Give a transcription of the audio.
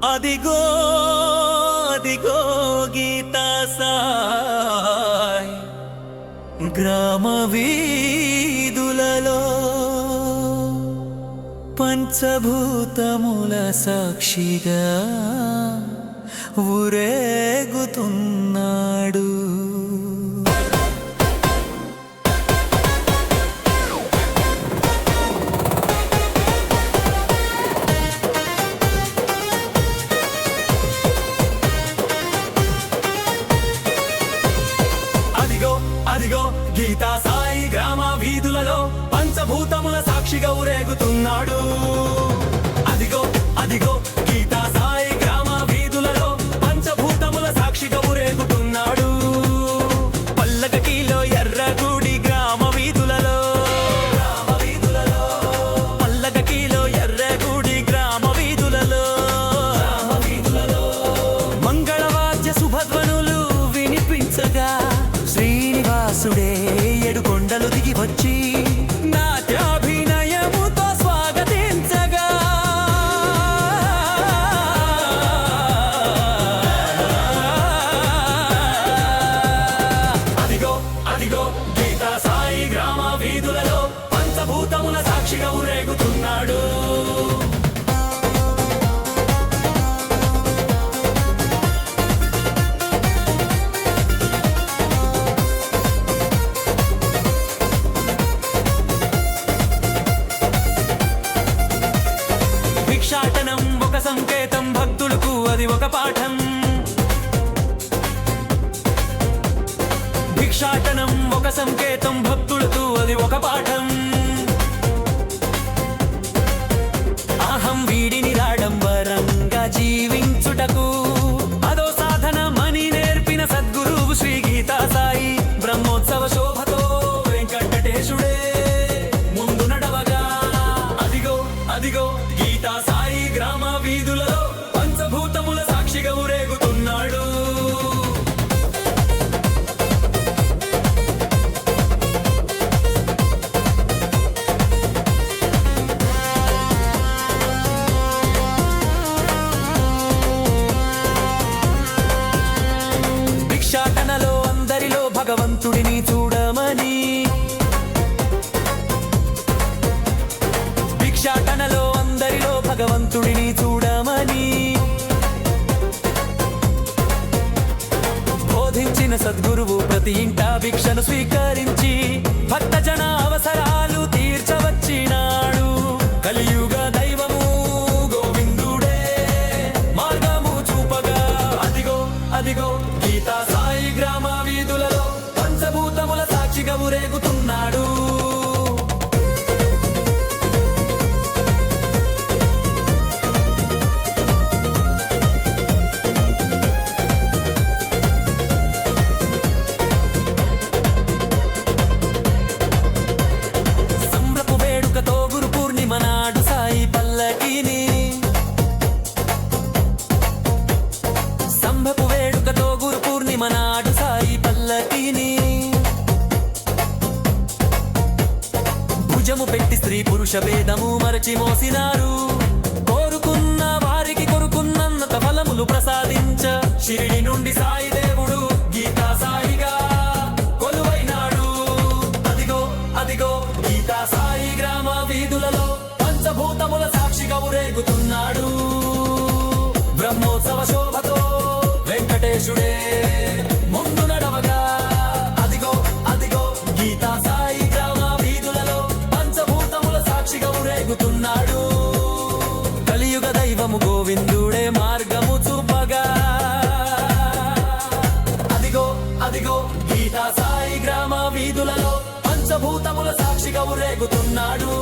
అదిగో అదిగో గీతా సాయి గ్రామ వీధులలో పంచభూతముల సాక్షిగా ఊరేగుతున్నాడు. అదిగో గీతా సాయి గ్రామ వీధులలో పంచభూతముల సాక్షిగా ఊరేగుతున్నాడు. అదిగో అదిగో గీతా సాయి గ్రామ వీధులలో పంచభూతముల సాక్షిగా ఊరేగుతున్నాడు. పల్లకీలో ఎర్రగుడి గ్రామ వీధులలో పల్లకీలో ఎర్రగుడి గ్రామ వీధులలో మంగళవాద్య శుభధ్వనులు వినిపించగా శ్రీనివాసుడే ఏడుకొండలు దిగి వచ్చి నాట్యాభినయముతో స్వాగతించగా అదిగో అదిగో గీతా సాయి గ్రామ వీధులలో పంచభూతముల సాక్షిగా ఊరేగుతున్నాడు. భిక్షాటనం ఒక సంకేతం, భక్తులకు అది ఒక పాఠం. భిక్షాటనం ఒక సంకేతం, భక్తులకు అది ఒక పాఠం. అహం వీడిని రాడంబరంగా జీవించుటకు అదో సాధనమని నేర్పిన సద్గురువు శ్రీ గీతా సాయి. బ్రహ్మోత్సవ శోభతో వెంకటేశుడే ముందు నడవగా అదిగో అదిగో గీతా సాయి గ్రామ వీధులలో పంచభూతముల సాక్షిగా ఊరేగుతున్నాడు. భిక్షాటనలో అందరిలో భగవంతుడిని చూడమని భిక్షాటనలో అందరిలో భగవంతుడిని చూడమని బోధించిన సద్గురువు ప్రతి ఇంటా భిక్షను స్వీకరించి భక్తజన అవసరాలు తీర్చవచ్చినాడు. కలియుగ దైవము గోవిందుడే మార్గము చూపగా అదిగో అదిగో గీతా సాయి గ్రామ వీధులలో పంచభూతముల సాక్షిగా ఊరేగుతున్నాడు. నాడు సాయి పల్లకిని సంభపు వేడుకతో గురు పూర్ణిమ నాడు సాయి పల్లకిని భుజము పెట్టి స్త్రీ పురుష భేదము మరచి మోసినారు. కోరుకున్న వారికి కొరుకున్నంత ఫలములు ప్రసాదించ షిరిడి నుండి సాయి దేవుడు గీతా సాయిగా కొలువైనాడు. అదిగో అదిగో గీతా సాయి గ్రామ వీధులలో పంచభూతముల సాక్షిగా ఊరేగుతున్నాడు. బ్రహ్మోత్సవ శోభతో వెంకటేశుడే ముందు నడవగా అదిగో అదిగో గీతా సాయి గ్రామ వీధులలో పంచభూతముల సాక్షిగా ఊరేగుతున్నాడు. కలియుగ దైవము గోవిందుడే మార్గము చూపగా అదిగో అదిగో గీతా సాయి గ్రామ వీధులలో పంచభూతముల సాక్షిగా ఊరేగుతున్నాడు.